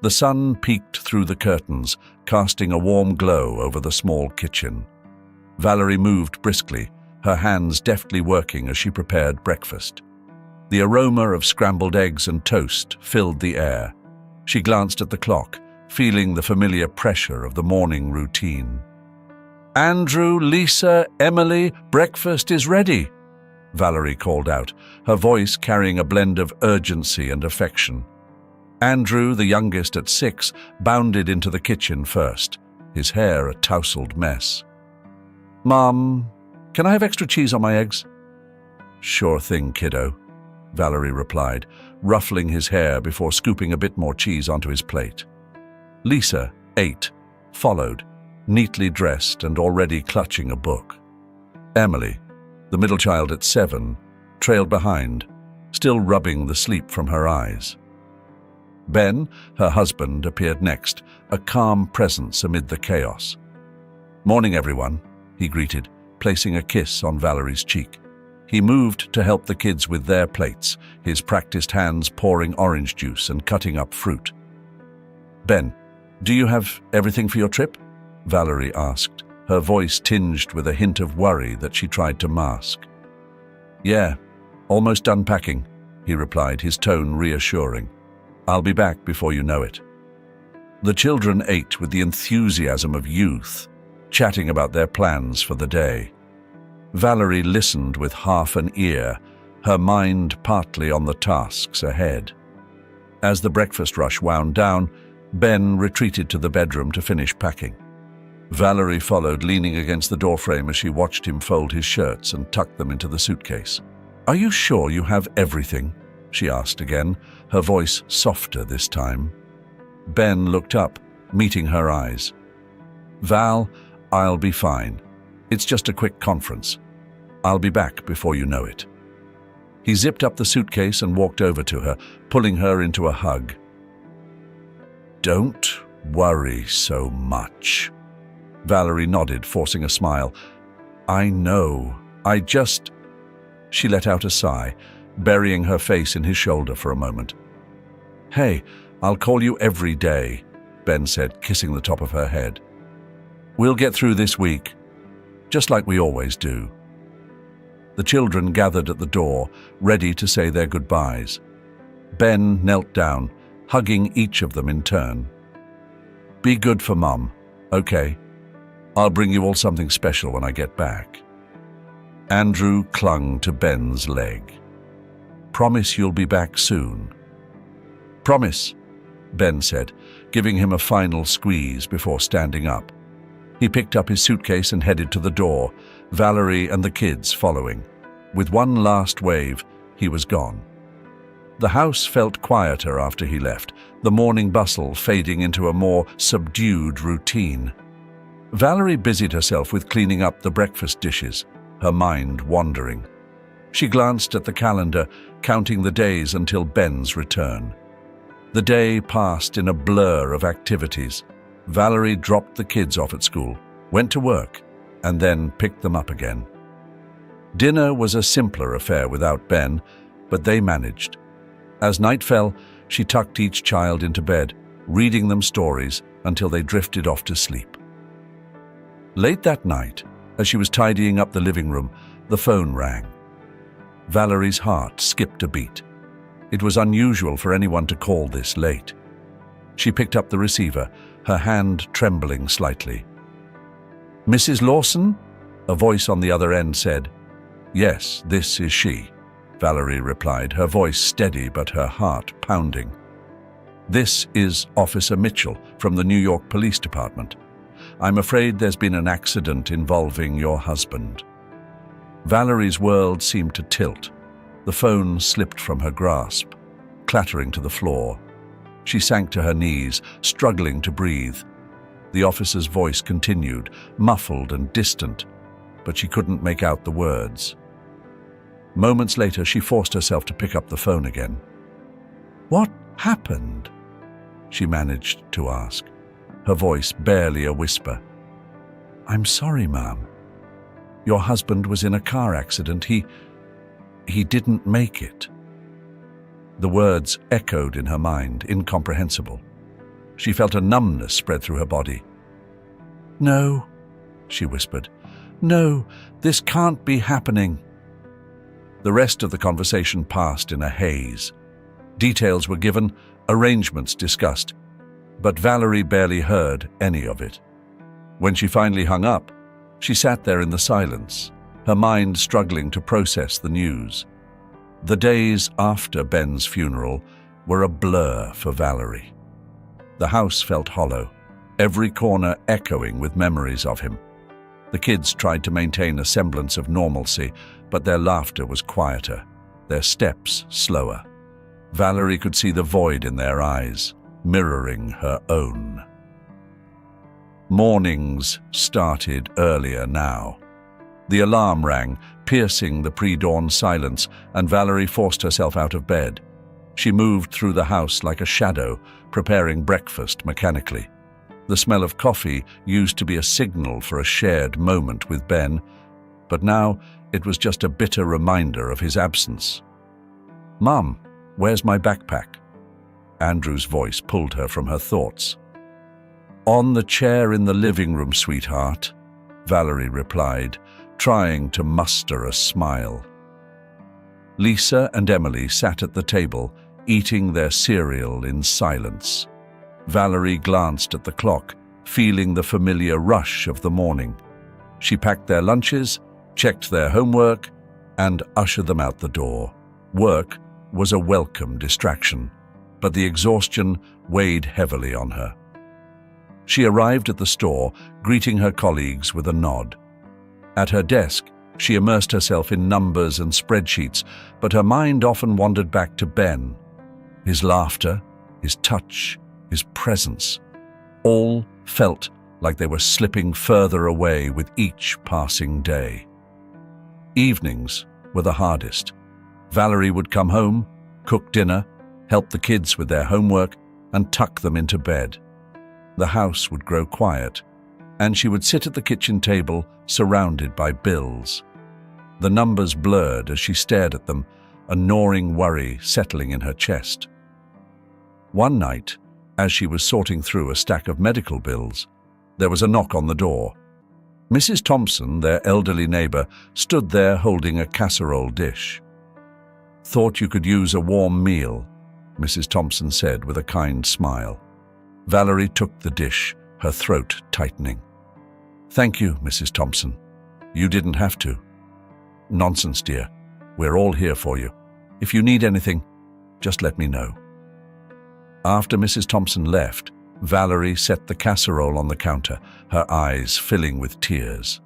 The sun peeked through the curtains, casting a warm glow over the small kitchen. Valerie moved briskly, her hands deftly working as she prepared breakfast. The aroma of scrambled eggs and toast filled the air. She glanced at the clock, feeling the familiar pressure of the morning routine. "Andrew, Lisa, Emily, breakfast is ready," Valerie called out, her voice carrying a blend of urgency and affection. Andrew, the youngest at 6, bounded into the kitchen first, his hair a tousled mess. "Mom, can I have extra cheese on my eggs?" "Sure thing, kiddo," Valerie replied, ruffling his hair before scooping a bit more cheese onto his plate. Lisa, 8, followed, neatly dressed and already clutching a book. Emily, the middle child at 7, trailed behind, still rubbing the sleep from her eyes. Ben, her husband, appeared next, a calm presence amid the chaos. "Morning, everyone," he greeted, placing a kiss on Valerie's cheek. He moved to help the kids with their plates, his practiced hands pouring orange juice and cutting up fruit. "Ben, do you have everything for your trip?" Valerie asked, her voice tinged with a hint of worry that she tried to mask. "Yeah, almost done packing," he replied, his tone reassuring. "I'll be back before you know it." The children ate with the enthusiasm of youth, chatting about their plans for the day. Valerie listened with half an ear, her mind partly on the tasks ahead. As the breakfast rush wound down, Ben retreated to the bedroom to finish packing. Valerie followed, leaning against the doorframe as she watched him fold his shirts and tuck them into the suitcase. "Are you sure you have everything?" she asked again, her voice softer this time. Ben looked up, meeting her eyes. "Val, I'll be fine. It's just a quick conference. I'll be back before you know it." He zipped up the suitcase and walked over to her, pulling her into a hug. "Don't worry so much." Valerie nodded, forcing a smile. "I know. She let out a sigh, burying her face in his shoulder for a moment. "Hey, I'll call you every day," Ben said, kissing the top of her head. "We'll get through this week, just like we always do." The children gathered at the door, ready to say their goodbyes. Ben knelt down, hugging each of them in turn. "Be good for Mum, okay? I'll bring you all something special when I get back." Andrew clung to Ben's leg. "Promise you'll be back soon." "Promise," Ben said, giving him a final squeeze before standing up. He picked up his suitcase and headed to the door, Valerie and the kids following. With one last wave, he was gone. The house felt quieter after he left, the morning bustle fading into a more subdued routine. Valerie busied herself with cleaning up the breakfast dishes, her mind wandering. She glanced at the calendar, counting the days until Ben's return. The day passed in a blur of activities. Valerie dropped the kids off at school, went to work, and then picked them up again. Dinner was a simpler affair without Ben, but they managed. As night fell, she tucked each child into bed, reading them stories until they drifted off to sleep. Late that night, as she was tidying up the living room, the phone rang. Valerie's heart skipped a beat. It was unusual for anyone to call this late. She picked up the receiver, her hand trembling slightly. "Mrs. Lawson?" A voice on the other end said. "Yes, this is she," Valerie replied, her voice steady but her heart pounding. "This is Officer Mitchell from the New York Police Department. I'm afraid there's been an accident involving your husband." Valerie's world seemed to tilt. The phone slipped from her grasp, clattering to the floor. She sank to her knees, struggling to breathe. The officer's voice continued, muffled and distant, but she couldn't make out the words. Moments later, she forced herself to pick up the phone again. "What happened?" she managed to ask, her voice barely a whisper. "I'm sorry, ma'am. Your husband was in a car accident. He didn't make it." The words echoed in her mind, incomprehensible. She felt a numbness spread through her body. "No," she whispered. "No, this can't be happening." The rest of the conversation passed in a haze. Details were given, arrangements discussed, but Valerie barely heard any of it. When she finally hung up, she sat there in the silence, her mind struggling to process the news. The days after Ben's funeral were a blur for Valerie. The house felt hollow, every corner echoing with memories of him. The kids tried to maintain a semblance of normalcy, but their laughter was quieter, their steps slower. Valerie could see the void in their eyes, mirroring her own. Mornings started earlier now. The alarm rang, piercing the pre-dawn silence, and Valerie forced herself out of bed. She moved through the house like a shadow, preparing breakfast mechanically. The smell of coffee used to be a signal for a shared moment with Ben, but now it was just a bitter reminder of his absence. "Mum, where's my backpack?" Andrew's voice pulled her from her thoughts. "On the chair in the living room, sweetheart," Valerie replied, trying to muster a smile. Lisa and Emily sat at the table, eating their cereal in silence. Valerie glanced at the clock, feeling the familiar rush of the morning. She packed their lunches, checked their homework, and ushered them out the door. Work was a welcome distraction, but the exhaustion weighed heavily on her. She arrived at the store, greeting her colleagues with a nod. At her desk, she immersed herself in numbers and spreadsheets, but her mind often wandered back to Ben. His laughter, his touch, his presence, all felt like they were slipping further away with each passing day. Evenings were the hardest. Valerie would come home, cook dinner, help the kids with their homework, and tuck them into bed. The house would grow quiet, and she would sit at the kitchen table surrounded by bills. The numbers blurred as she stared at them, a gnawing worry settling in her chest. One night, as she was sorting through a stack of medical bills, there was a knock on the door. Mrs. Thompson, their elderly neighbor, stood there holding a casserole dish. "Thought you could use a warm meal," Mrs. Thompson said with a kind smile. Valerie took the dish, her throat tightening. "Thank you, Mrs. Thompson. You didn't have to." "Nonsense, dear. We're all here for you. If you need anything, just let me know." After Mrs. Thompson left, Valerie set the casserole on the counter, her eyes filling with tears.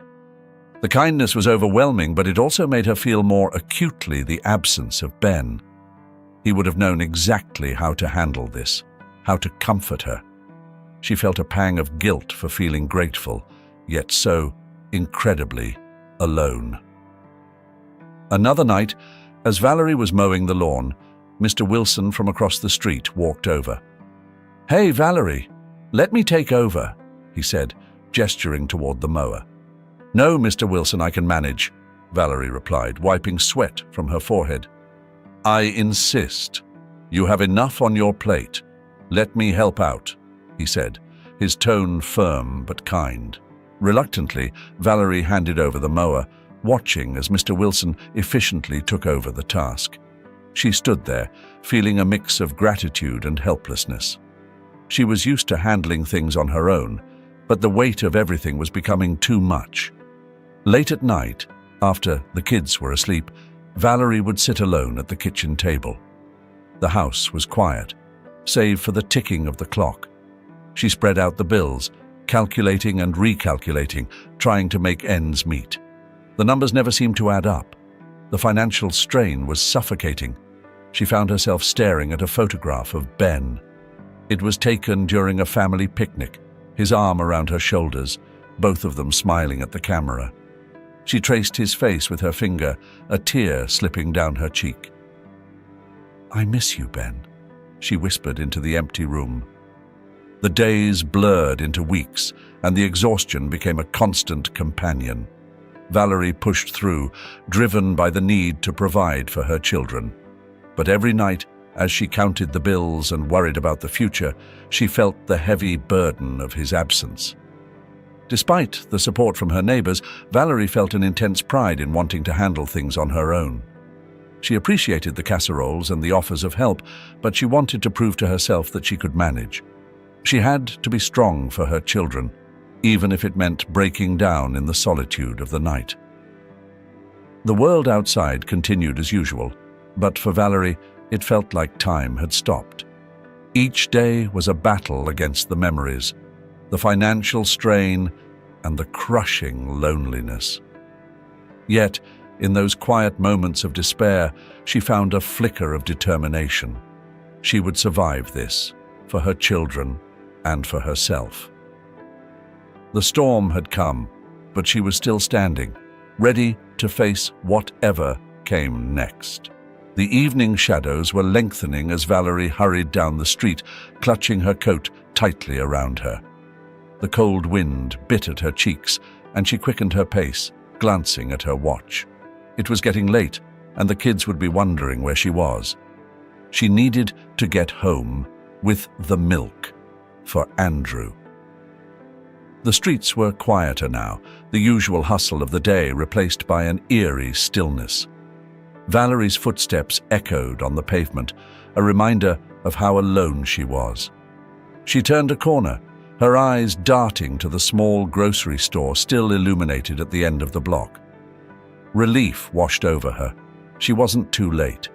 The kindness was overwhelming, but it also made her feel more acutely the absence of Ben. He would have known exactly how to handle this, how to comfort her. She felt a pang of guilt for feeling grateful, yet so incredibly alone. Another night, as Valerie was mowing the lawn, Mr. Wilson from across the street walked over. "Hey, Valerie, let me take over," he said, gesturing toward the mower. "No, Mr. Wilson, I can manage," Valerie replied, wiping sweat from her forehead. "I insist. You have enough on your plate. Let me help out," he said, his tone firm but kind. Reluctantly, Valerie handed over the mower, watching as Mr. Wilson efficiently took over the task. She stood there, feeling a mix of gratitude and helplessness. She was used to handling things on her own, but the weight of everything was becoming too much. Late at night, after the kids were asleep, Valerie would sit alone at the kitchen table. The house was quiet, save for the ticking of the clock. She spread out the bills, calculating and recalculating, trying to make ends meet. The numbers never seemed to add up. The financial strain was suffocating. She found herself staring at a photograph of Ben. It was taken during a family picnic, his arm around her shoulders, both of them smiling at the camera. She traced his face with her finger, a tear slipping down her cheek. "I miss you, Ben," she whispered into the empty room. The days blurred into weeks, and the exhaustion became a constant companion. Valerie pushed through, driven by the need to provide for her children. But every night, As she counted the bills and worried about the future, she felt the heavy burden of his absence. Despite the support from her neighbors, Valerie felt an intense pride in wanting to handle things on her own. She appreciated the casseroles and the offers of help, but she wanted to prove to herself that she could manage. She had to be strong for her children, even if it meant breaking down in the solitude of the night. The world outside continued as usual, but for Valerie, it felt like time had stopped. Each day was a battle against the memories, the financial strain, and the crushing loneliness. Yet, in those quiet moments of despair, she found a flicker of determination. She would survive this, for her children and for herself. The storm had come, but she was still standing, ready to face whatever came next. The evening shadows were lengthening as Valerie hurried down the street, clutching her coat tightly around her. The cold wind bit at her cheeks, and she quickened her pace, glancing at her watch. It was getting late, and the kids would be wondering where she was. She needed to get home with the milk for Andrew. The streets were quieter now, the usual hustle of the day replaced by an eerie stillness. Valerie's footsteps echoed on the pavement, a reminder of how alone she was. She turned a corner, her eyes darting to the small grocery store still illuminated at the end of the block. Relief washed over her. She wasn't too late.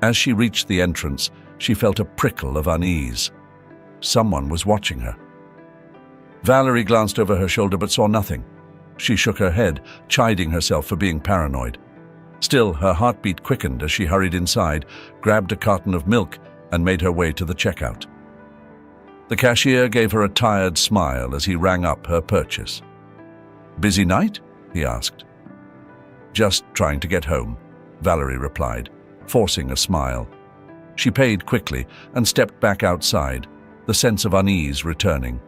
As she reached the entrance, she felt a prickle of unease. Someone was watching her. Valerie glanced over her shoulder but saw nothing. She shook her head, chiding herself for being paranoid. Still, her heartbeat quickened as she hurried inside, grabbed a carton of milk, and made her way to the checkout. The cashier gave her a tired smile as he rang up her purchase. "Busy night?" he asked. "Just trying to get home," Valerie replied, forcing a smile. She paid quickly and stepped back outside, the sense of unease returning.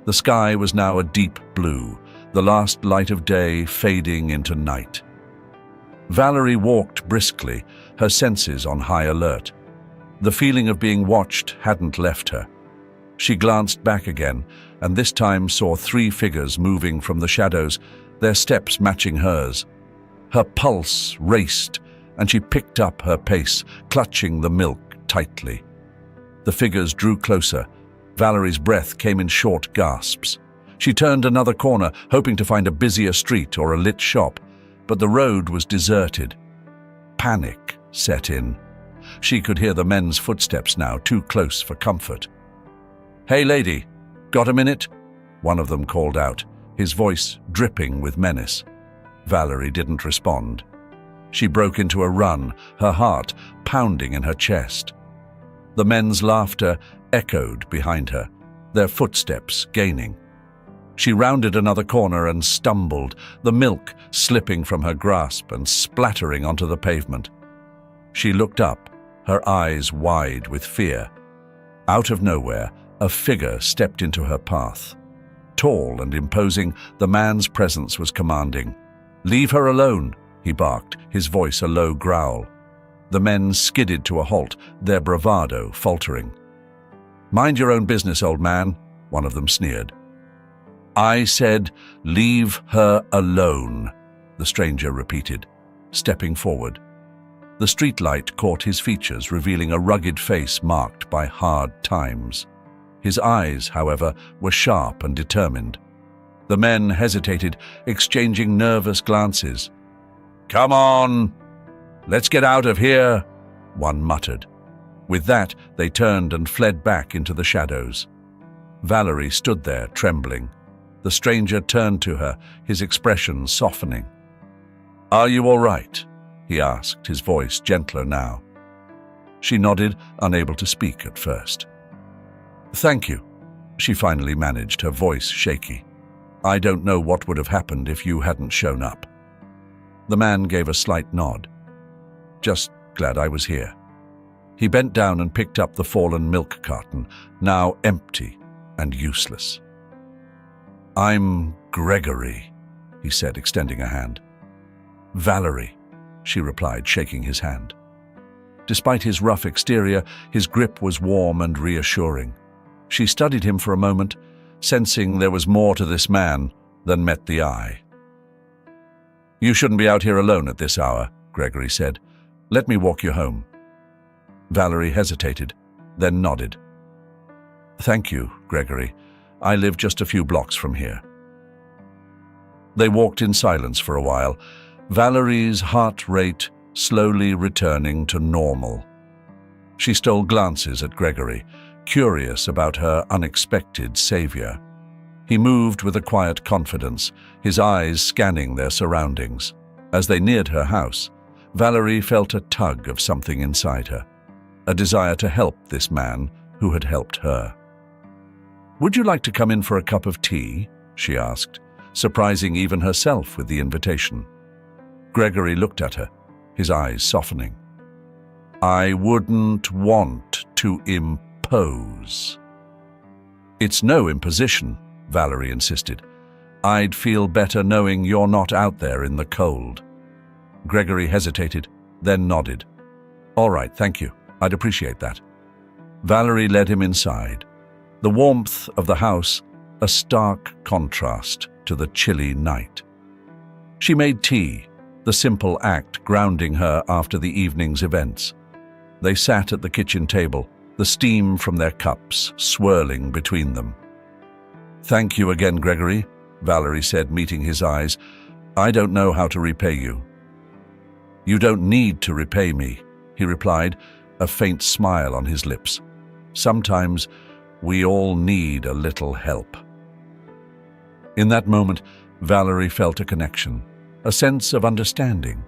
The sky was now a deep blue, the last light of day fading into night. Valerie walked briskly, her senses on high alert. The feeling of being watched hadn't left her. She glanced back again, and this time saw 3 figures moving from the shadows, their steps matching hers. Her pulse raced, and she picked up her pace, clutching the milk tightly. The figures drew closer. Valerie's breath came in short gasps. She turned another corner, hoping to find a busier street or a lit shop, but the road was deserted. Panic set in. She could hear the men's footsteps now, too close for comfort. "Hey, lady, got a minute?" one of them called out, his voice dripping with menace. Valerie didn't respond. She broke into a run, her heart pounding in her chest. The men's laughter echoed behind her, their footsteps gaining. She rounded another corner and stumbled, the milk slipping from her grasp and splattering onto the pavement. She looked up, her eyes wide with fear. Out of nowhere, a figure stepped into her path. Tall and imposing, the man's presence was commanding. "Leave her alone," he barked, his voice a low growl. The men skidded to a halt, their bravado faltering. "Mind your own business, old man," one of them sneered. "I said, leave her alone," the stranger repeated, stepping forward. The streetlight caught his features, revealing a rugged face marked by hard times. His eyes, however, were sharp and determined. The men hesitated, exchanging nervous glances. "Come on! Let's get out of here!" one muttered. With that, they turned and fled back into the shadows. Valerie stood there, trembling. The stranger turned to her, his expression softening. "Are you all right?" he asked, his voice gentler now. She nodded, unable to speak at first. "Thank you," she finally managed, her voice shaky. "I don't know what would have happened if you hadn't shown up." The man gave a slight nod. "Just glad I was here." He bent down and picked up the fallen milk carton, now empty and useless. "I'm Gregory," he said, extending a hand. "Valerie," she replied, shaking his hand. Despite his rough exterior, his grip was warm and reassuring. She studied him for a moment, sensing there was more to this man than met the eye. "You shouldn't be out here alone at this hour," Gregory said. "Let me walk you home." Valerie hesitated, then nodded. "Thank you, Gregory. I live just a few blocks from here." They walked in silence for a while, Valerie's heart rate slowly returning to normal. She stole glances at Gregory, curious about her unexpected savior. He moved with a quiet confidence, his eyes scanning their surroundings. As they neared her house, Valerie felt a tug of something inside her, a desire to help this man who had helped her. "Would you like to come in for a cup of tea?" she asked, surprising even herself with the invitation. Gregory looked at her, his eyes softening. "I wouldn't want to impose." "It's no imposition," Valerie insisted. "I'd feel better knowing you're not out there in the cold." Gregory hesitated, then nodded. "All right, thank you. I'd appreciate that." Valerie led him inside. The warmth of the house, a stark contrast to the chilly night. She made tea, the simple act grounding her after the evening's events. They sat at the kitchen table, the steam from their cups swirling between them. "Thank you again, Gregory," Valerie said, meeting his eyes. "I don't know how to repay you." "You don't need to repay me," he replied, a faint smile on his lips. "Sometimes we all need a little help." In that moment, Valerie felt a connection, a sense of understanding.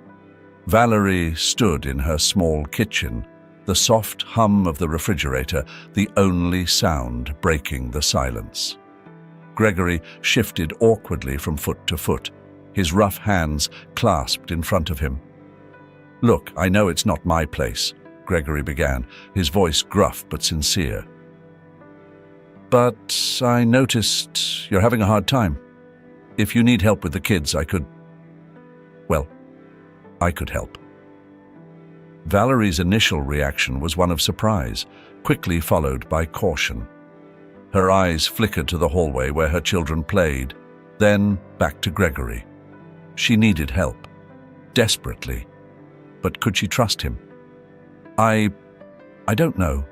Valerie stood in her small kitchen, the soft hum of the refrigerator, the only sound breaking the silence. Gregory shifted awkwardly from foot to foot, his rough hands clasped in front of him. "Look, I know it's not my place," Gregory began, his voice gruff but sincere. "But I noticed you're having a hard time. If you need help with the kids, I could help." Valerie's initial reaction was one of surprise, quickly followed by caution. Her eyes flickered to the hallway where her children played, then back to Gregory. She needed help, desperately. But could she trust him? I don't know,"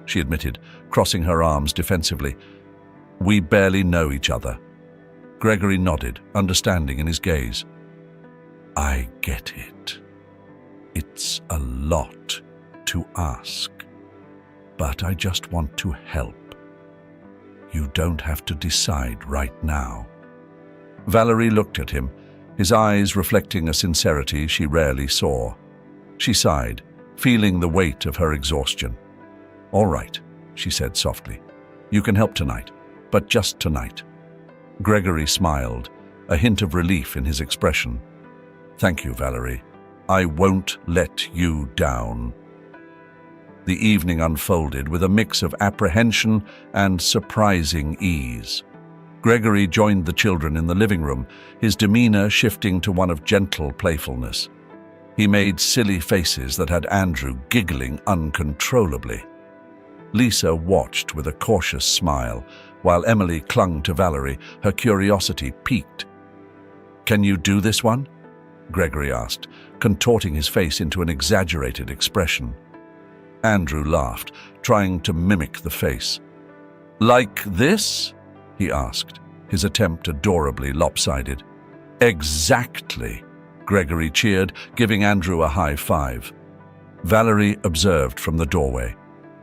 she admitted, crossing her arms defensively. "We barely know each other." Gregory nodded, understanding in his gaze. "I get it. It's a lot to ask, but I just want to help. You don't have to decide right now." Valerie looked at him, his eyes reflecting a sincerity she rarely saw. She sighed, feeling the weight of her exhaustion. "All right," she said softly. "You can help tonight, but just tonight." Gregory smiled, a hint of relief in his expression. "Thank you, Valerie. I won't let you down." The evening unfolded with a mix of apprehension and surprising ease. Gregory joined the children in the living room, his demeanor shifting to one of gentle playfulness. He made silly faces that had Andrew giggling uncontrollably. Lisa watched with a cautious smile, while Emily clung to Valerie, her curiosity piqued. "Can you do this one?" Gregory asked, contorting his face into an exaggerated expression. Andrew laughed, trying to mimic the face. "Like this?" he asked, his attempt adorably lopsided. "Exactly," Gregory cheered, giving Andrew a high five. Valerie observed from the doorway,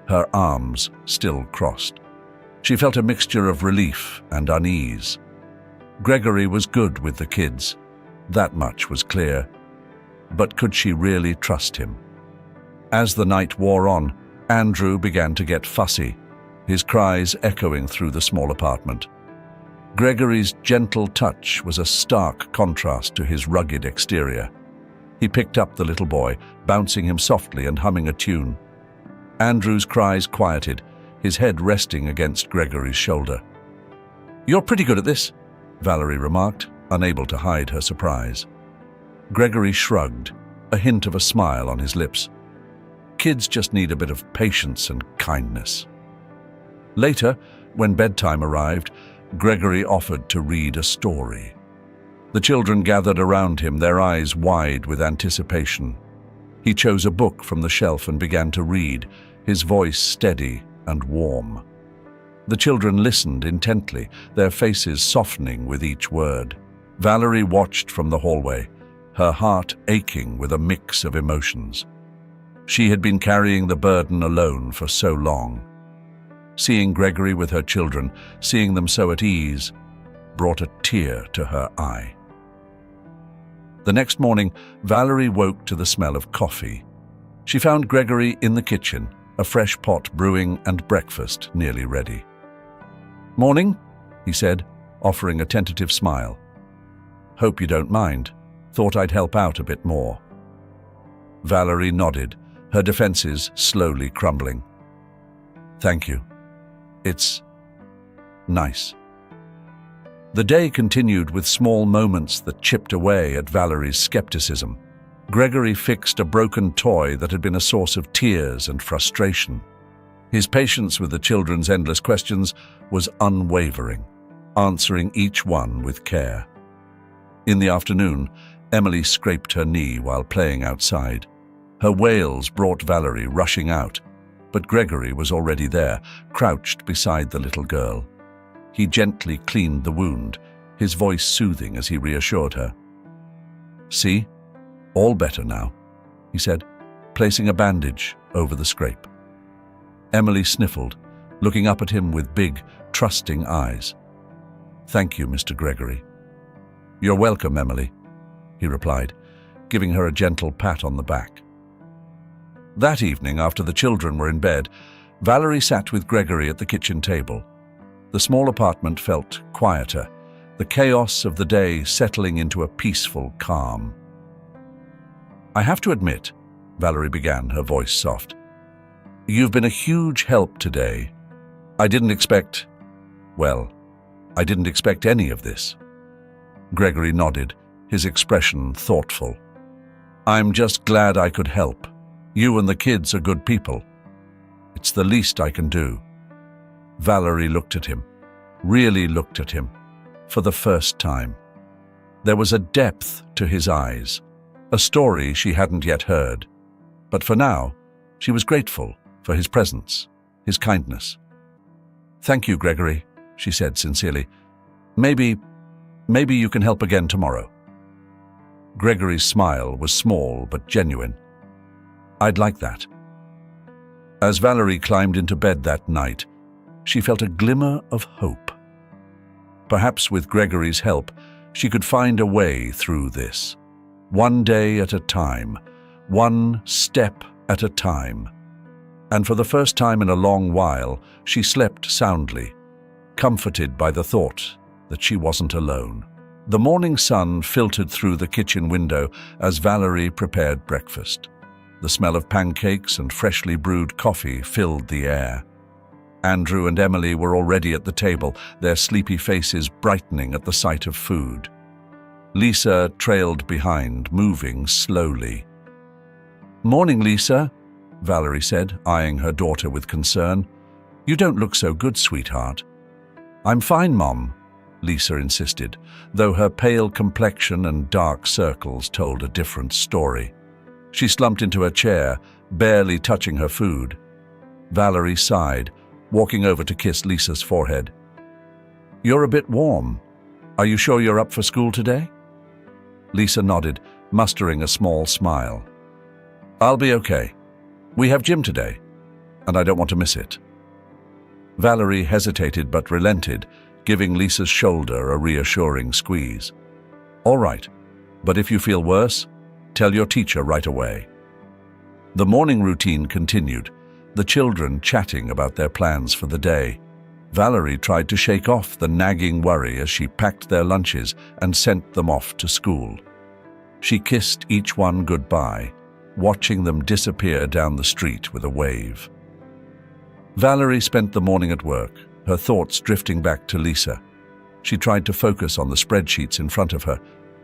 her arms still crossed. She felt a mixture of relief and unease. Gregory was good with the kids. That much was clear. But could she really trust him? As the night wore on, Andrew began to get fussy, his cries echoing through the small apartment. Gregory's gentle touch was a stark contrast to his rugged exterior. He picked up the little boy, bouncing him softly and humming a tune. Andrew's cries quieted, his head resting against Gregory's shoulder. "You're pretty good at this," Valerie remarked, unable to hide her surprise. Gregory shrugged, a hint of a smile on his lips. kids just need a bit of patience and kindness. Later, when bedtime arrived, Gregory offered to read a story. The children gathered around him, their eyes wide with anticipation. He chose a book from the shelf and began to read, his voice steady and warm. The children listened intently, their faces softening with each word. Valerie watched from the hallway, her heart aching with a mix of emotions. She had been carrying the burden alone for so long. Seeing Gregory with her children, seeing them so at ease, brought a tear to her eye. The next morning, Valerie woke to the smell of coffee. She found Gregory in the kitchen, a fresh pot brewing and breakfast nearly ready. "Morning," he said, offering a tentative smile. "Hope you don't mind. Thought I'd help out a bit more." Valerie nodded, her defenses slowly crumbling. "Thank you. It's nice." The day continued with small moments that chipped away at Valerie's skepticism. Gregory fixed a broken toy that had been a source of tears and frustration. His patience with the children's endless questions was unwavering, answering each one with care. In the afternoon, Emily scraped her knee while playing outside. Her wails brought Valerie rushing out, but Gregory was already there, crouched beside the little girl. He gently cleaned the wound, his voice soothing as he reassured her. "See? All better now," he said, placing a bandage over the scrape. Emily sniffled, looking up at him with big, trusting eyes. "Thank you, Mr. Gregory." "You're welcome, Emily," he replied, giving her a gentle pat on the back. That evening, after the children were in bed, Valerie sat with Gregory at the kitchen table. The small apartment felt quieter, the chaos of the day settling into a peaceful calm. "I have to admit," Valerie began, her voice soft, "you've been a huge help today. I didn't expect any of this." Gregory nodded, his expression thoughtful. "I'm just glad I could help. You and the kids are good people. It's the least I can do." Valerie looked at him, really looked at him, for the first time. There was a depth to his eyes, a story she hadn't yet heard. But for now, she was grateful for his presence, his kindness. "Thank you, Gregory," she said sincerely. Maybe you can help again tomorrow." Gregory's smile was small but genuine. "I'd like that." As Valerie climbed into bed that night, she felt a glimmer of hope. Perhaps with Gregory's help, she could find a way through this. One day at a time, one step at a time. And for the first time in a long while, she slept soundly, comforted by the thought that she wasn't alone. The morning sun filtered through the kitchen window as Valerie prepared breakfast. The smell of pancakes and freshly brewed coffee filled the air. Andrew and Emily were already at the table, their sleepy faces brightening at the sight of food. Lisa trailed behind, moving slowly. "Morning, Lisa," Valerie said, eyeing her daughter with concern. "You don't look so good, sweetheart." "I'm fine, Mom," Lisa insisted, though her pale complexion and dark circles told a different story. She slumped into a chair, barely touching her food. Valerie sighed, walking over to kiss Lisa's forehead. "You're a bit warm. Are you sure you're up for school today?" Lisa nodded, mustering a small smile. "I'll be okay. We have gym today, and I don't want to miss it." Valerie hesitated but relented, giving Lisa's shoulder a reassuring squeeze. "All right, but if you feel worse, tell your teacher right away." The morning routine continued, the children chatting about their plans for the day. Valerie tried to shake off the nagging worry as she packed their lunches and sent them off to school. She kissed each one goodbye, watching them disappear down the street with a wave. Valerie spent the morning at work, her thoughts drifting back to Lisa. She tried to focus on the spreadsheets in front of her,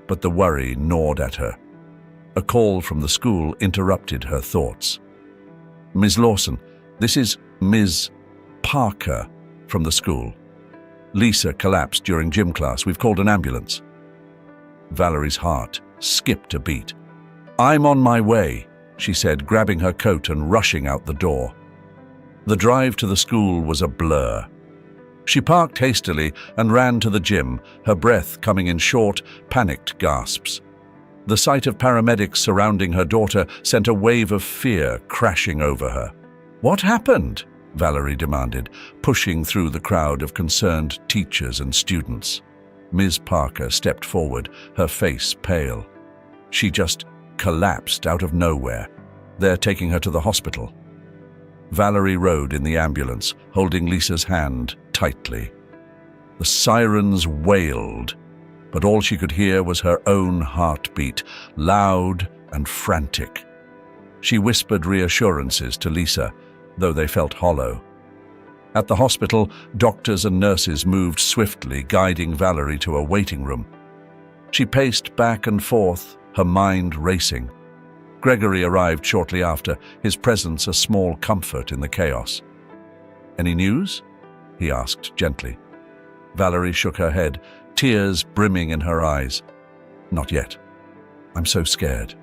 but the worry gnawed at her. A call from the school interrupted her thoughts. Miss Lawson, this is Ms. Parker from the school. Lisa collapsed during gym class. We've called an ambulance. Valerie's heart skipped a beat. I'm on my way, she said, grabbing her coat and rushing out the door. The drive to the school was a blur. She parked hastily and ran to the gym, her breath coming in short, panicked gasps. The sight of paramedics surrounding her daughter sent a wave of fear crashing over her. What happened? Valerie demanded, pushing through the crowd of concerned teachers and students. Ms. Parker stepped forward, her face pale. She just collapsed out of nowhere. They're taking her to the hospital. Valerie rode in the ambulance, holding Lisa's hand tightly. The sirens wailed, but all she could hear was her own heartbeat, loud and frantic. She whispered reassurances to Lisa, though they felt hollow. At the hospital, doctors and nurses moved swiftly, guiding Valerie to a waiting room. She paced back and forth, her mind racing. Gregory arrived shortly after, his presence a small comfort in the chaos. Any news? He asked gently. Valerie shook her head, tears brimming in her eyes. Not yet. I'm so scared.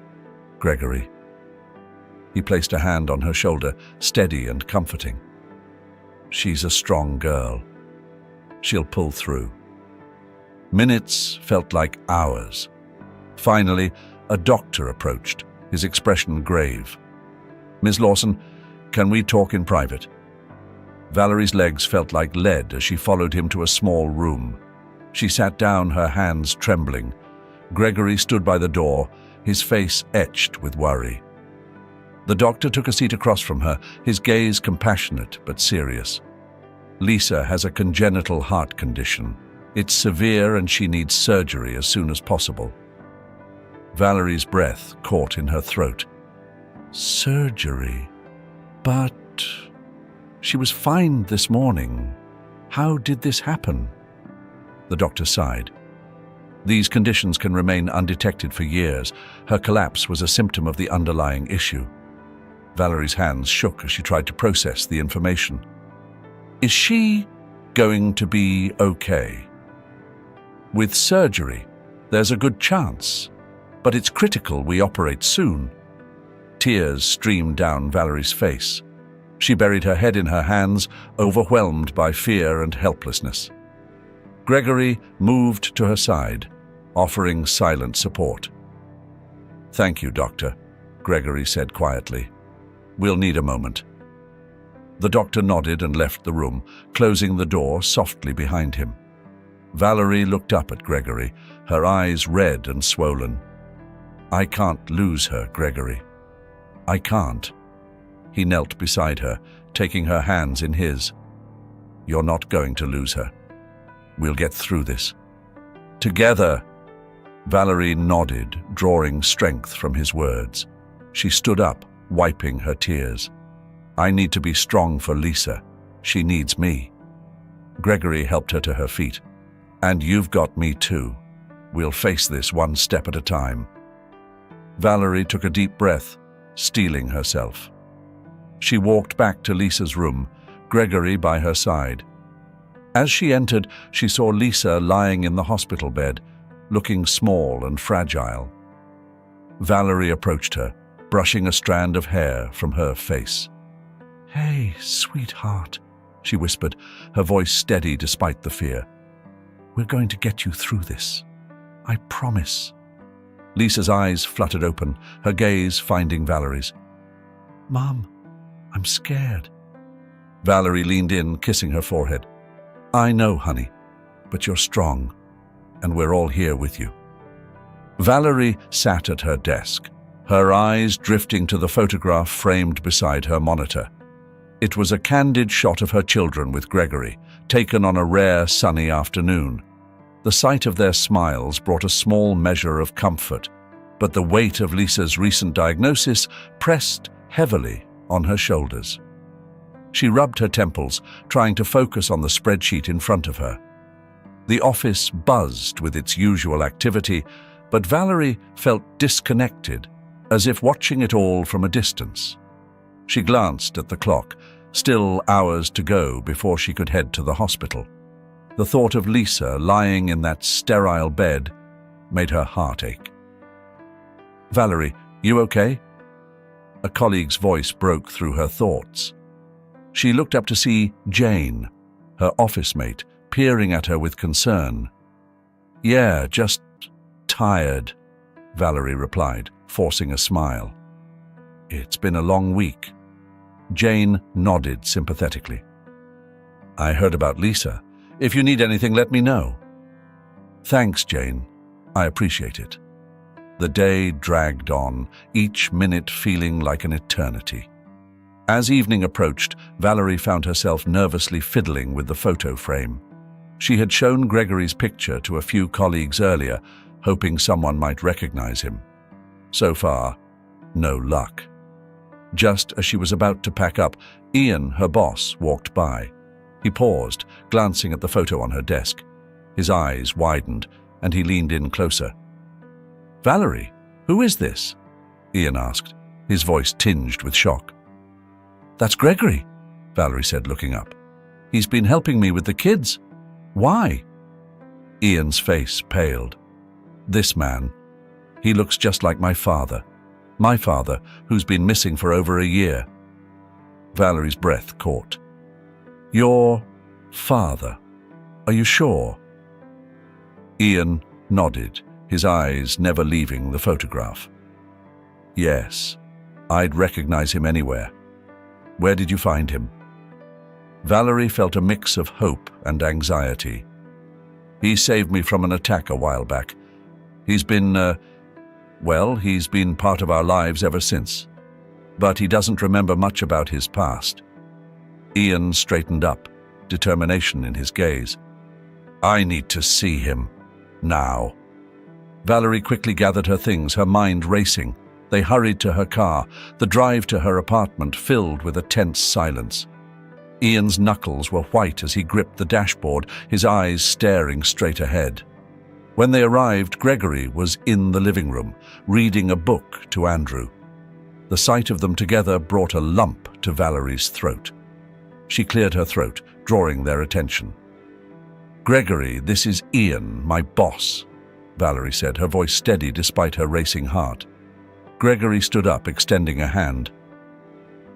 Gregory. He placed a hand on her shoulder, steady and comforting. She's a strong girl. She'll pull through. Minutes felt like hours. Finally, a doctor approached, his expression grave. Miss Lawson, can we talk in private? Valerie's legs felt like lead as she followed him to a small room. She sat down, her hands trembling. Gregory stood by the door, his face etched with worry. The doctor took a seat across from her, his gaze compassionate but serious. Lisa has a congenital heart condition. It's severe and she needs surgery as soon as possible. Valerie's breath caught in her throat. Surgery? But she was fine this morning. How did this happen? The doctor sighed. These conditions can remain undetected for years. Her collapse was a symptom of the underlying issue. Valerie's hands shook as she tried to process the information. Is she going to be okay? With surgery, there's a good chance, but it's critical we operate soon. Tears streamed down Valerie's face. She buried her head in her hands, overwhelmed by fear and helplessness. Gregory moved to her side, offering silent support. Thank you, Doctor, Gregory said quietly. We'll need a moment. The doctor nodded and left the room, closing the door softly behind him. Valerie looked up at Gregory, her eyes red and swollen. I can't lose her, Gregory. I can't. He knelt beside her, taking her hands in his. You're not going to lose her. We'll get through this. Together. Valerie nodded, drawing strength from his words. She stood up, wiping her tears. I need to be strong for Lisa. She needs me. Gregory helped her to her feet. And you've got me too. We'll face this one step at a time. Valerie took a deep breath, steeling herself. She walked back to Lisa's room, Gregory by her side. As she entered, she saw Lisa lying in the hospital bed, looking small and fragile. Valerie approached her, brushing a strand of hair from her face. Hey, sweetheart, she whispered, her voice steady despite the fear. We're going to get you through this. I promise. Lisa's eyes fluttered open, her gaze finding Valerie's. Mom, I'm scared. Valerie leaned in, kissing her forehead. I know, honey, but you're strong, and we're all here with you. Valerie sat at her desk, her eyes drifting to the photograph framed beside her monitor. It was a candid shot of her children with Gregory, taken on a rare sunny afternoon. The sight of their smiles brought a small measure of comfort, but the weight of Lisa's recent diagnosis pressed heavily on her shoulders. She rubbed her temples, trying to focus on the spreadsheet in front of her. The office buzzed with its usual activity, but Valerie felt disconnected, as if watching it all from a distance. She glanced at the clock, still hours to go before she could head to the hospital. The thought of Lisa lying in that sterile bed made her heart ache. "Valerie, you okay?" A colleague's voice broke through her thoughts. She looked up to see Jane, her office mate, peering at her with concern. "Yeah, just tired," Valerie replied, forcing a smile. "It's been a long week." Jane nodded sympathetically. "I heard about Lisa. If you need anything, let me know." "Thanks, Jane. I appreciate it." The day dragged on, each minute feeling like an eternity. As evening approached, Valerie found herself nervously fiddling with the photo frame. She had shown Gregory's picture to a few colleagues earlier, hoping someone might recognize him. So far, no luck. Just as she was about to pack up, Ian, her boss, walked by. He paused, glancing at the photo on her desk. His eyes widened, and he leaned in closer. "Valerie, who is this?" Ian asked, his voice tinged with shock. "That's Gregory," Valerie said, looking up. "He's been helping me with the kids. Why?" Ian's face paled. "This man, he looks just like my father, who's been missing for over a year." Valerie's breath caught. "Your father? Are you sure?" Ian nodded, his eyes never leaving the photograph. "Yes, I'd recognize him anywhere. Where did you find him?" Valerie felt a mix of hope and anxiety. "He saved me from an attack a while back. He's been part of our lives ever since. But he doesn't remember much about his past." Ian straightened up, determination in his gaze. "I need to see him. Now." Valerie quickly gathered her things, her mind racing. They hurried to her car, the drive to her apartment filled with a tense silence. Ian's knuckles were white as he gripped the dashboard, his eyes staring straight ahead. When they arrived, Gregory was in the living room, reading a book to Andrew. The sight of them together brought a lump to Valerie's throat. She cleared her throat, drawing their attention. "Gregory, this is Ian, my boss," Valerie said, her voice steady despite her racing heart. Gregory stood up, extending a hand.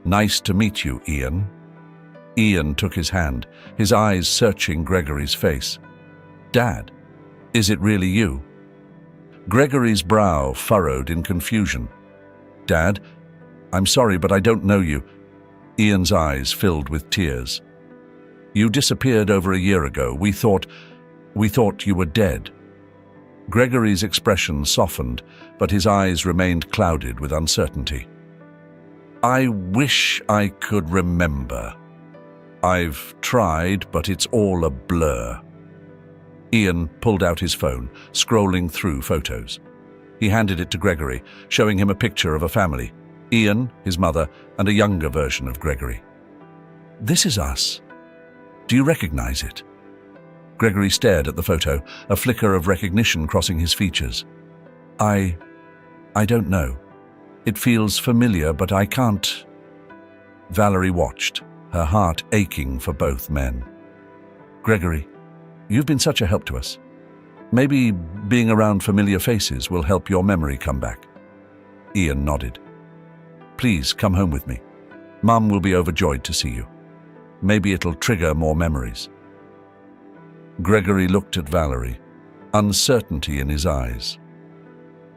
"Nice to meet you, Ian." Ian took his hand, his eyes searching Gregory's face. "Dad, is it really you?" Gregory's brow furrowed in confusion. "Dad, I'm sorry, but I don't know you." Ian's eyes filled with tears. "You disappeared over a year ago. We thought you were dead." Gregory's expression softened, but his eyes remained clouded with uncertainty. "I wish I could remember. I've tried, but it's all a blur." Ian pulled out his phone, scrolling through photos. He handed it to Gregory, showing him a picture of a family: Ian, his mother, and a younger version of Gregory. "This is us. Do you recognize it?" Gregory stared at the photo, a flicker of recognition crossing his features. I don't know. It feels familiar, but I can't." Valerie watched, her heart aching for both men. "Gregory, you've been such a help to us. Maybe being around familiar faces will help your memory come back." Ian nodded. "Please come home with me. Mum will be overjoyed to see you. Maybe it'll trigger more memories." Gregory looked at Valerie, uncertainty in his eyes.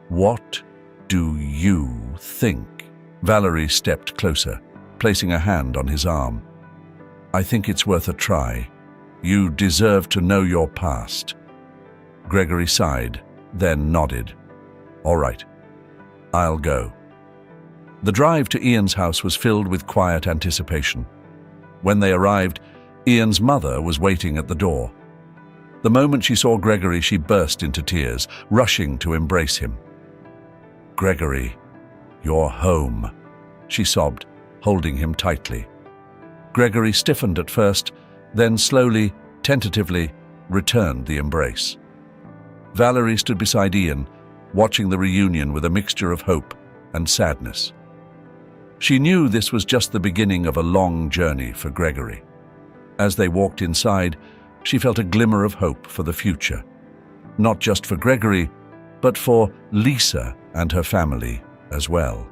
"What do you think?" Valerie stepped closer, placing a hand on his arm. "I think it's worth a try. You deserve to know your past." Gregory sighed, then nodded. "All right, I'll go." The drive to Ian's house was filled with quiet anticipation. When they arrived, Ian's mother was waiting at the door. The moment she saw Gregory, she burst into tears, rushing to embrace him. "Gregory, you're home," she sobbed, holding him tightly. Gregory stiffened at first, then slowly, tentatively, returned the embrace. Valerie stood beside Ian, watching the reunion with a mixture of hope and sadness. She knew this was just the beginning of a long journey for Gregory. As they walked inside, she felt a glimmer of hope for the future. Not just for Gregory, but for Lisa and her family as well.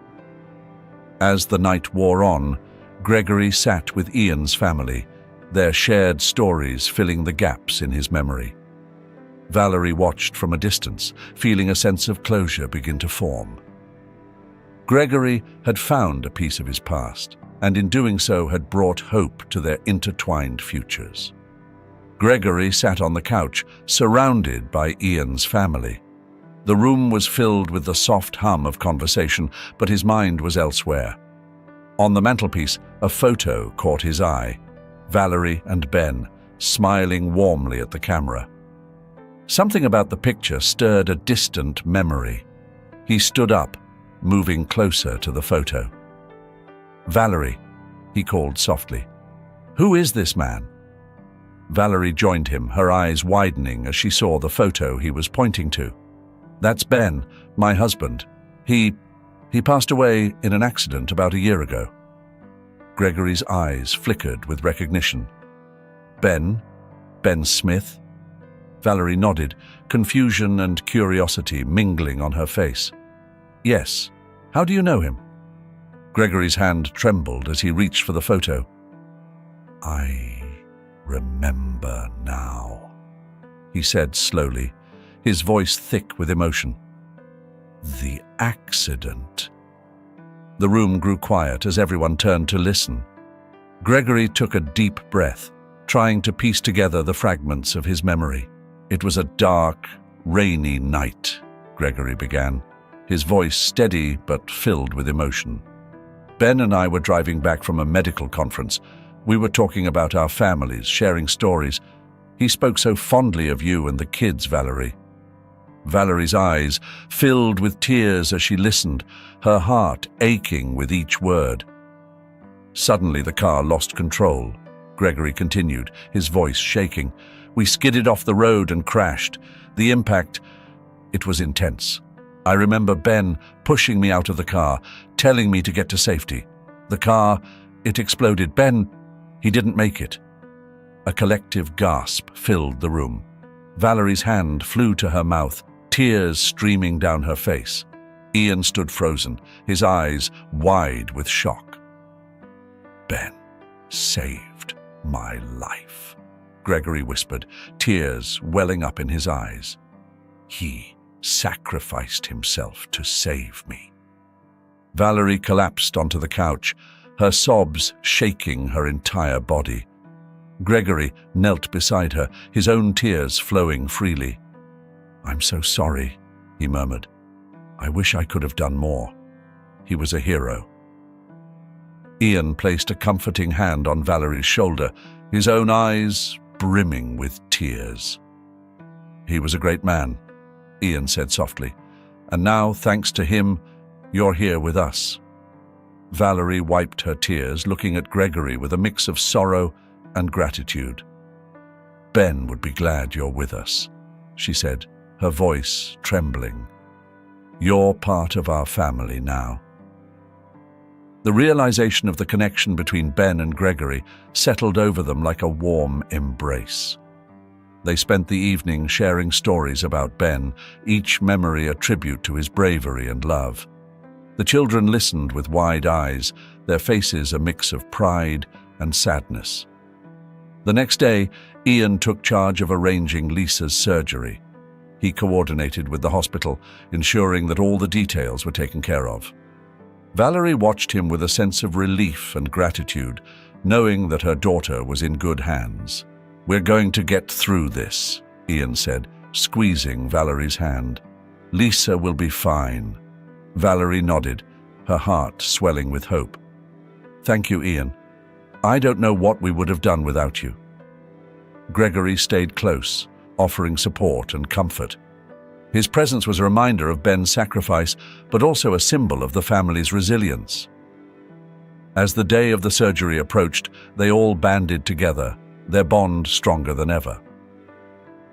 As the night wore on, Gregory sat with Ian's family, their shared stories filling the gaps in his memory. Valerie watched from a distance, feeling a sense of closure begin to form. Gregory had found a piece of his past, and in doing so had brought hope to their intertwined futures. Gregory sat on the couch, surrounded by Ian's family. The room was filled with the soft hum of conversation, but his mind was elsewhere. On the mantelpiece, a photo caught his eye. Valerie and Ben, smiling warmly at the camera. Something about the picture stirred a distant memory. He stood up, moving closer to the photo. "Valerie," he called softly. "Who is this man?" Valerie joined him, her eyes widening as she saw the photo he was pointing to. "That's Ben, my husband. He passed away in an accident about a year ago." Gregory's eyes flickered with recognition. Ben Smith?" Valerie nodded, confusion and curiosity mingling on her face. "Yes. How do you know him?" Gregory's hand trembled as he reached for the photo. "I remember now," he said slowly, his voice thick with emotion. "The accident." The room grew quiet as everyone turned to listen. Gregory took a deep breath, trying to piece together the fragments of his memory. "It was a dark, rainy night," Gregory began, his voice steady but filled with emotion. "Ben and I were driving back from a medical conference. We were talking about our families, sharing stories. He spoke so fondly of you and the kids, Valerie." Valerie's eyes filled with tears as she listened, her heart aching with each word. Suddenly the car lost control. Gregory continued, his voice shaking. "We skidded off the road and crashed. The impact, it was intense. I remember Ben pushing me out of the car, telling me to get to safety. The car, it exploded. Ben, he didn't make it." A collective gasp filled the room. Valerie's hand flew to her mouth, tears streaming down her face. Ian stood frozen, his eyes wide with shock. "Ben saved my life," Gregory whispered, tears welling up in his eyes. "He sacrificed himself to save me." Valerie collapsed onto the couch, her sobs shaking her entire body. Gregory knelt beside her, his own tears flowing freely. "I'm so sorry," he murmured. "I wish I could have done more. He was a hero." Ian placed a comforting hand on Valerie's shoulder, his own eyes brimming with tears. "He was a great man," Ian said softly, "and now, thanks to him, you're here with us." Valerie wiped her tears, looking at Gregory with a mix of sorrow and gratitude. "Ben would be glad you're with us," she said, her voice trembling. "You're part of our family now." The realization of the connection between Ben and Gregory settled over them like a warm embrace. They spent the evening sharing stories about Ben, each memory a tribute to his bravery and love. The children listened with wide eyes, their faces a mix of pride and sadness. The next day, Ian took charge of arranging Lisa's surgery. He coordinated with the hospital, ensuring that all the details were taken care of. Valerie watched him with a sense of relief and gratitude, knowing that her daughter was in good hands. "We're going to get through this," Ian said, squeezing Valerie's hand. "Lisa will be fine." Valerie nodded, her heart swelling with hope. "Thank you, Ian. I don't know what we would have done without you." Gregory stayed close, offering support and comfort. His presence was a reminder of Ben's sacrifice, but also a symbol of the family's resilience. As the day of the surgery approached, they all banded together, their bond stronger than ever.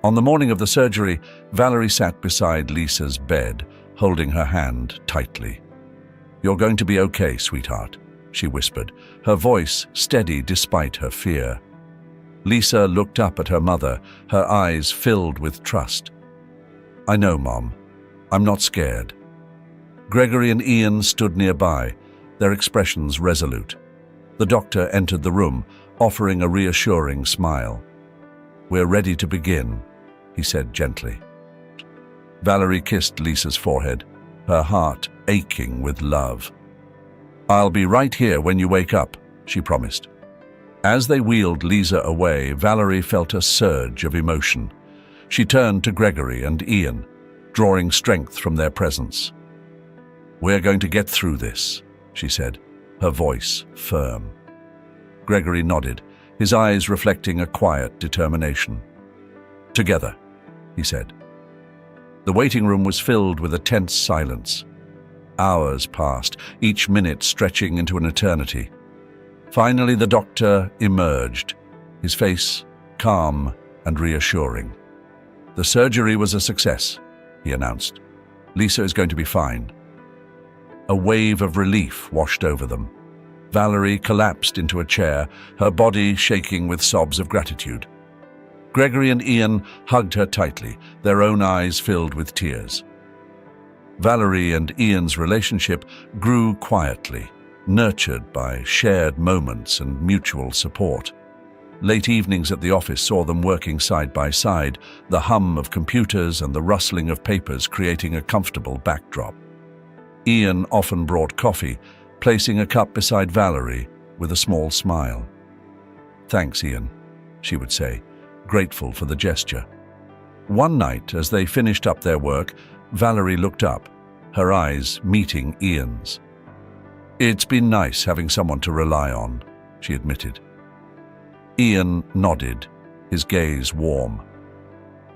On the morning of the surgery, Valerie sat beside Lisa's bed, holding her hand tightly. "You're going to be okay, sweetheart," she whispered, her voice steady despite her fear. Lisa looked up at her mother, her eyes filled with trust. "I know, Mom. I'm not scared." Gregory and Ian stood nearby, their expressions resolute. The doctor entered the room, offering a reassuring smile. "We're ready to begin," he said gently. Valerie kissed Lisa's forehead, her heart aching with love. "I'll be right here when you wake up," she promised. As they wheeled Lisa away, Valerie felt a surge of emotion. She turned to Gregory and Ian, drawing strength from their presence. "We're going to get through this," she said, her voice firm. Gregory nodded, his eyes reflecting a quiet determination. "Together," he said. The waiting room was filled with a tense silence. Hours passed, each minute stretching into an eternity. Finally, the doctor emerged, his face calm and reassuring. "The surgery was a success," he announced. "Lisa is going to be fine." A wave of relief washed over them. Valerie collapsed into a chair, her body shaking with sobs of gratitude. Gregory and Ian hugged her tightly, their own eyes filled with tears. Valerie and Ian's relationship grew quietly, nurtured by shared moments and mutual support. Late evenings at the office saw them working side by side, the hum of computers and the rustling of papers creating a comfortable backdrop. Ian often brought coffee, placing a cup beside Valerie with a small smile. "Thanks, Ian," she would say, grateful for the gesture. One night, as they finished up their work, Valerie looked up, her eyes meeting Ian's. "It's been nice having someone to rely on," she admitted. Ian nodded, his gaze warm.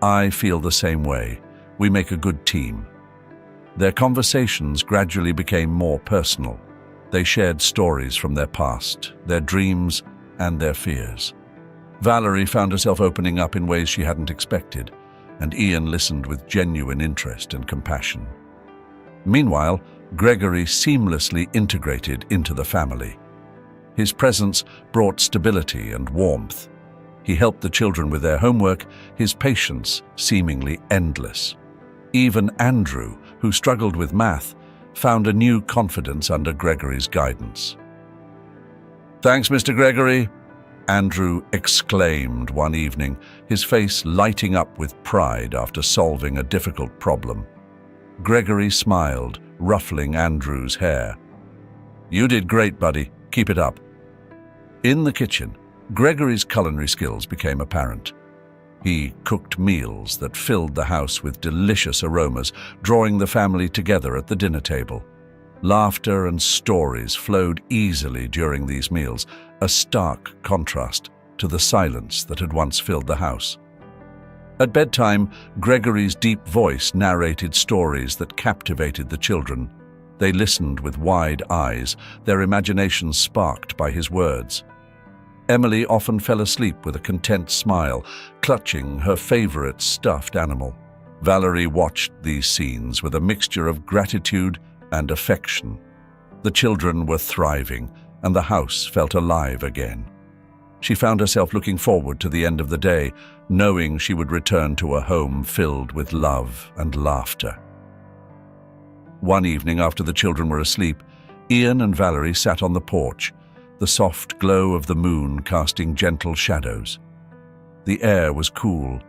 "I feel the same way. We make a good team." Their conversations gradually became more personal. They shared stories from their past, their dreams, and their fears. Valerie found herself opening up in ways she hadn't expected, and Ian listened with genuine interest and compassion. Meanwhile, Gregory seamlessly integrated into the family. His presence brought stability and warmth. He helped the children with their homework, his patience seemingly endless. Even Andrew, who struggled with math, found a new confidence under Gregory's guidance. "Thanks, Mr. Gregory," Andrew exclaimed one evening, his face lighting up with pride after solving a difficult problem. Gregory smiled, ruffling Andrew's hair. "You did great, buddy. Keep it up." In the kitchen, Gregory's culinary skills became apparent. He cooked meals that filled the house with delicious aromas, drawing the family together at the dinner table. Laughter and stories flowed easily during these meals, a stark contrast to the silence that had once filled the house. At bedtime, Gregory's deep voice narrated stories that captivated the children. They listened with wide eyes, their imaginations sparked by his words. Emily often fell asleep with a content smile, clutching her favorite stuffed animal. Valerie watched these scenes with a mixture of gratitude and affection. The children were thriving, and the house felt alive again. She found herself looking forward to the end of the day, knowing she would return to a home filled with love and laughter. One evening after the children were asleep, Ian and Valerie sat on the porch, the soft glow of the moon casting gentle shadows. The air was cool,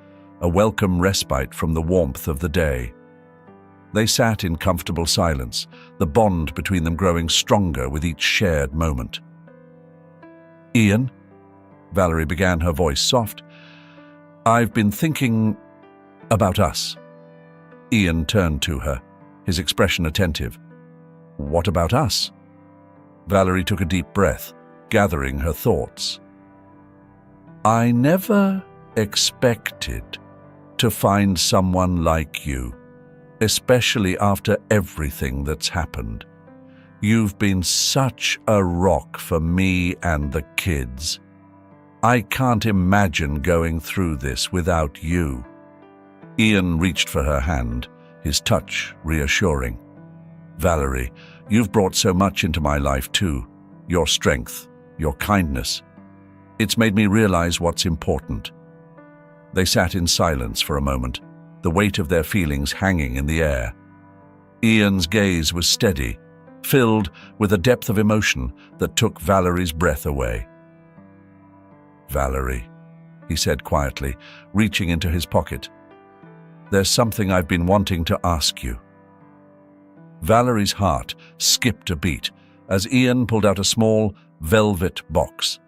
a welcome respite from the warmth of the day. They sat in comfortable silence, the bond between them growing stronger with each shared moment. "Ian," Valerie began, her voice soft, "I've been thinking about us." Ian turned to her, his expression attentive. "What about us?" Valerie took a deep breath, gathering her thoughts. "I never expected to find someone like you, especially after everything that's happened. You've been such a rock for me and the kids. I can't imagine going through this without you." Ian reached for her hand, his touch reassuring. "Valerie, you've brought so much into my life too. your strength, your kindness. It's made me realize what's important." They sat in silence for a moment, the weight of their feelings hanging in the air. Ian's gaze was steady, filled with a depth of emotion that took Valerie's breath away. "Valerie," he said quietly, reaching into his pocket, "there's something I've been wanting to ask you." Valerie's heart skipped a beat as Ian pulled out a small, velvet box.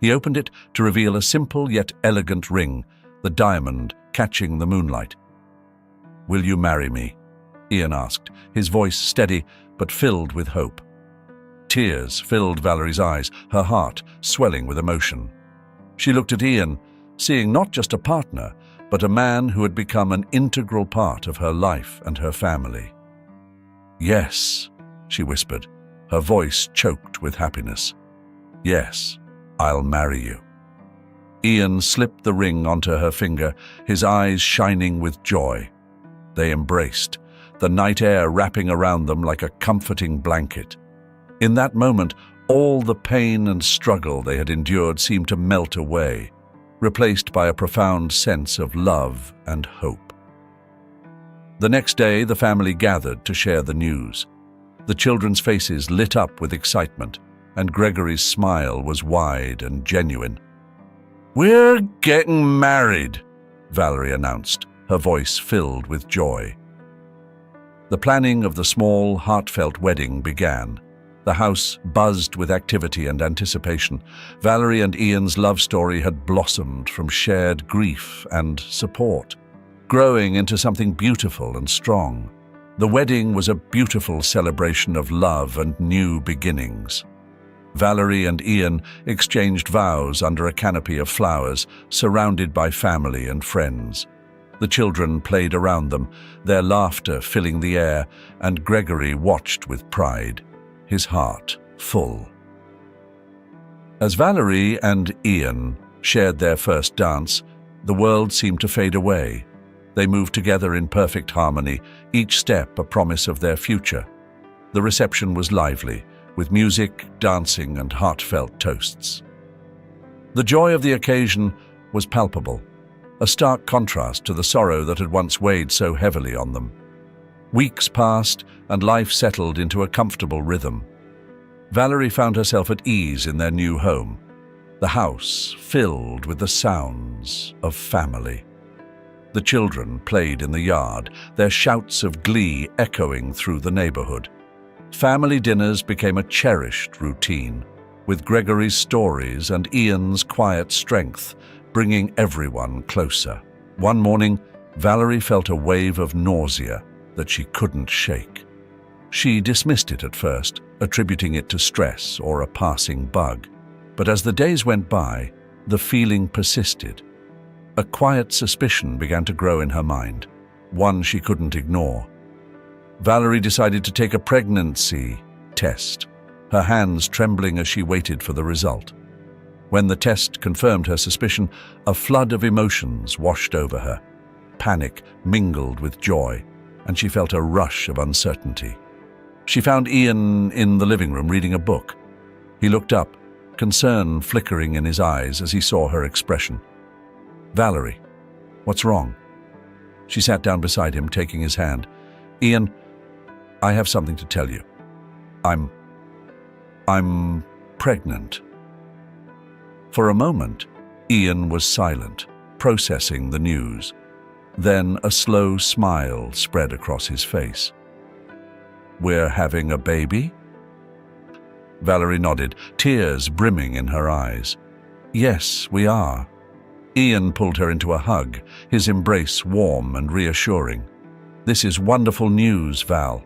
He opened it to reveal a simple yet elegant ring, the diamond catching the moonlight. "Will you marry me?" Ian asked, his voice steady but filled with hope. Tears filled Valerie's eyes, her heart swelling with emotion. She looked at Ian, seeing not just a partner, but a man who had become an integral part of her life and her family. "Yes," she whispered, her voice choked with happiness. "Yes, I'll marry you." Ian slipped the ring onto her finger, his eyes shining with joy. They embraced, the night air wrapping around them like a comforting blanket. In that moment, all the pain and struggle they had endured seemed to melt away, replaced by a profound sense of love and hope. The next day, the family gathered to share the news. The children's faces lit up with excitement, and Gregory's smile was wide and genuine. "We're getting married," Valerie announced, her voice filled with joy. The planning of the small, heartfelt wedding began. The house buzzed with activity and anticipation. Valerie and Ian's love story had blossomed from shared grief and support, growing into something beautiful and strong. The wedding was a beautiful celebration of love and new beginnings. Valerie and Ian exchanged vows under a canopy of flowers, surrounded by family and friends. The children played around them, their laughter filling the air, and Gregory watched with pride, his heart full. As Valerie and Ian shared their first dance, the world seemed to fade away. They moved together in perfect harmony, each step a promise of their future. The reception was lively, with music, dancing, and heartfelt toasts. The joy of the occasion was palpable, a stark contrast to the sorrow that had once weighed so heavily on them. Weeks passed, and life settled into a comfortable rhythm. Valerie found herself at ease in their new home, the house filled with the sounds of family. The children played in the yard, their shouts of glee echoing through the neighborhood. Family dinners became a cherished routine, with Gregory's stories and Ian's quiet strength bringing everyone closer. One morning, Valerie felt a wave of nausea that she couldn't shake. She dismissed it at first, attributing it to stress or a passing bug. But as the days went by, the feeling persisted. A quiet suspicion began to grow in her mind, one she couldn't ignore. Valerie decided to take a pregnancy test, her hands trembling as she waited for the result. When the test confirmed her suspicion, a flood of emotions washed over her. Panic mingled with joy, and she felt a rush of uncertainty. She found Ian in the living room reading a book. He looked up, concern flickering in his eyes as he saw her expression. "Valerie, what's wrong?" She sat down beside him, taking his hand. "Ian, I have something to tell you. I'm pregnant." For a moment, Ian was silent, processing the news. Then a slow smile spread across his face. "We're having a baby?" Valerie nodded, tears brimming in her eyes. "Yes, we are." Ian pulled her into a hug, his embrace warm and reassuring. "This is wonderful news, Val.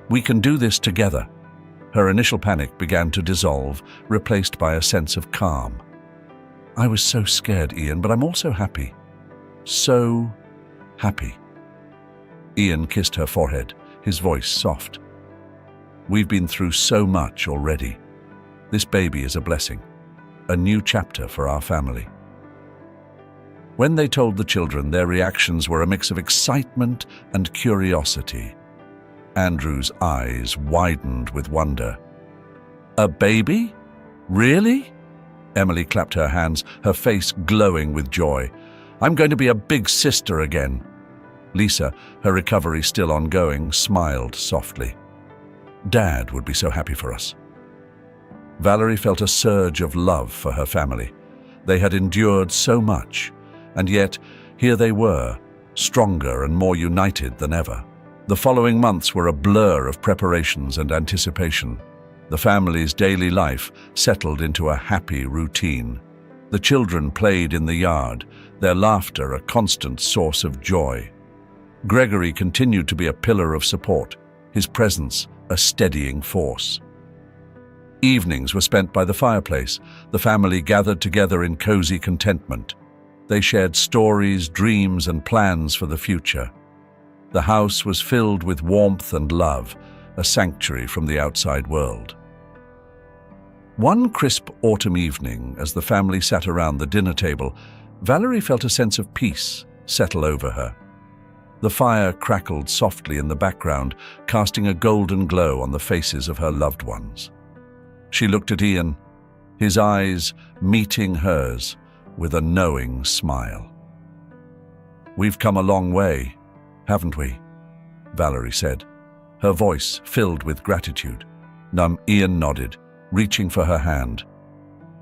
We can do this together." Her initial panic began to dissolve, replaced by a sense of calm. "I was so scared, Ian, but I'm also happy. So happy." Ian kissed her forehead, his voice soft. "We've been through so much already. This baby is a blessing, a new chapter for our family." When they told the children, their reactions were a mix of excitement and curiosity. Andrew's eyes widened with wonder. A baby? Really? Emily clapped her hands, her face glowing with joy. I'm going to be a big sister again. Lisa, her recovery still ongoing, smiled softly. Dad would be so happy for us. Valerie felt a surge of love for her family. They had endured so much, and yet here they were, stronger and more united than ever. The following months were a blur of preparations and anticipation. The family's daily life settled into a happy routine. The children played in the yard, their laughter a constant source of joy. Gregory continued to be a pillar of support, his presence a steadying force. Evenings were spent by the fireplace, the family gathered together in cozy contentment. They shared stories, dreams, and plans for the future. The house was filled with warmth and love, a sanctuary from the outside world. One crisp autumn evening, as the family sat around the dinner table, Valerie felt a sense of peace settle over her. The fire crackled softly in the background, casting a golden glow on the faces of her loved ones. She looked at Ian, his eyes meeting hers with a knowing smile. We've come a long way, haven't we? Valerie said, her voice filled with gratitude. Ian nodded, reaching for her hand.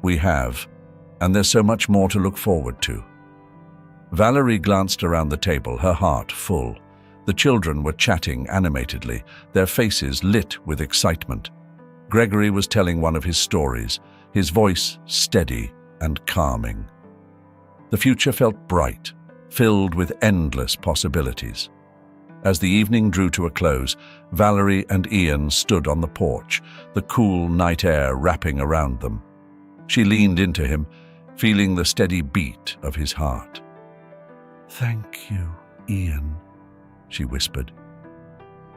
We have, and there's so much more to look forward to. Valerie glanced around the table, her heart full. The children were chatting animatedly, their faces lit with excitement. Gregory was telling one of his stories, his voice steady and calming. The future felt bright, filled with endless possibilities. As the evening drew to a close, Valerie and Ian stood on the porch, the cool night air wrapping around them. She leaned into him, feeling the steady beat of his heart. Thank you, Ian, she whispered,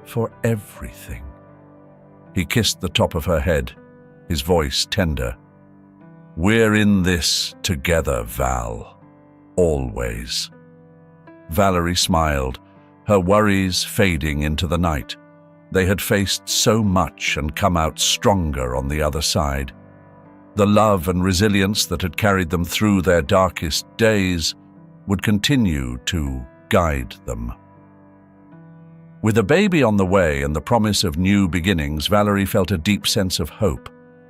for everything. He kissed the top of her head, his voice tender. We're in this together, Val. Always. Valerie smiled, her worries fading into the night. They had faced so much and come out stronger on the other side. The love and resilience that had carried them through their darkest days would continue to guide them. With a baby on the way and the promise of new beginnings, Valerie felt a deep sense of hope.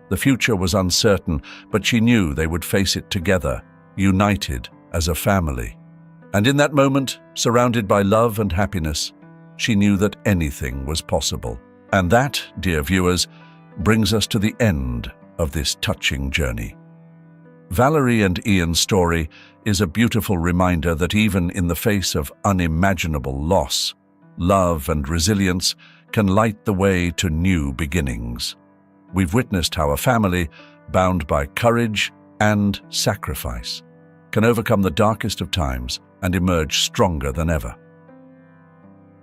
The future was uncertain, but she knew they would face it together, united as a family. And in that moment, surrounded by love and happiness, she knew that anything was possible. And that, dear viewers, brings us to the end of this touching journey. Valerie and Ian's story is a beautiful reminder that even in the face of unimaginable loss, love and resilience can light the way to new beginnings. We've witnessed how a family, bound by courage and sacrifice, can overcome the darkest of times and emerge stronger than ever.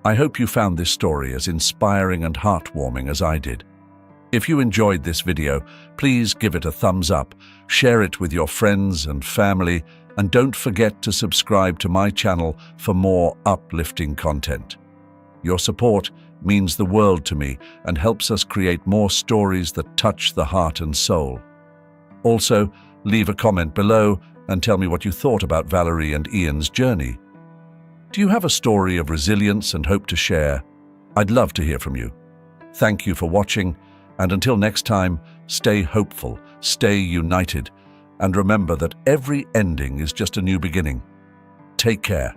I hope you found this story as inspiring and heartwarming as I did. If you enjoyed this video, please give it a thumbs up, share it with your friends and family, and don't forget to subscribe to my channel for more uplifting content. Your support means the world to me and helps us create more stories that touch the heart and soul. Also, leave a comment below and tell me what you thought about Valerie and Ian's journey. Do you have a story of resilience and hope to share? I'd love to hear from you. Thank you for watching, and until next time, stay hopeful, stay united, and remember that every ending is just a new beginning. Take care.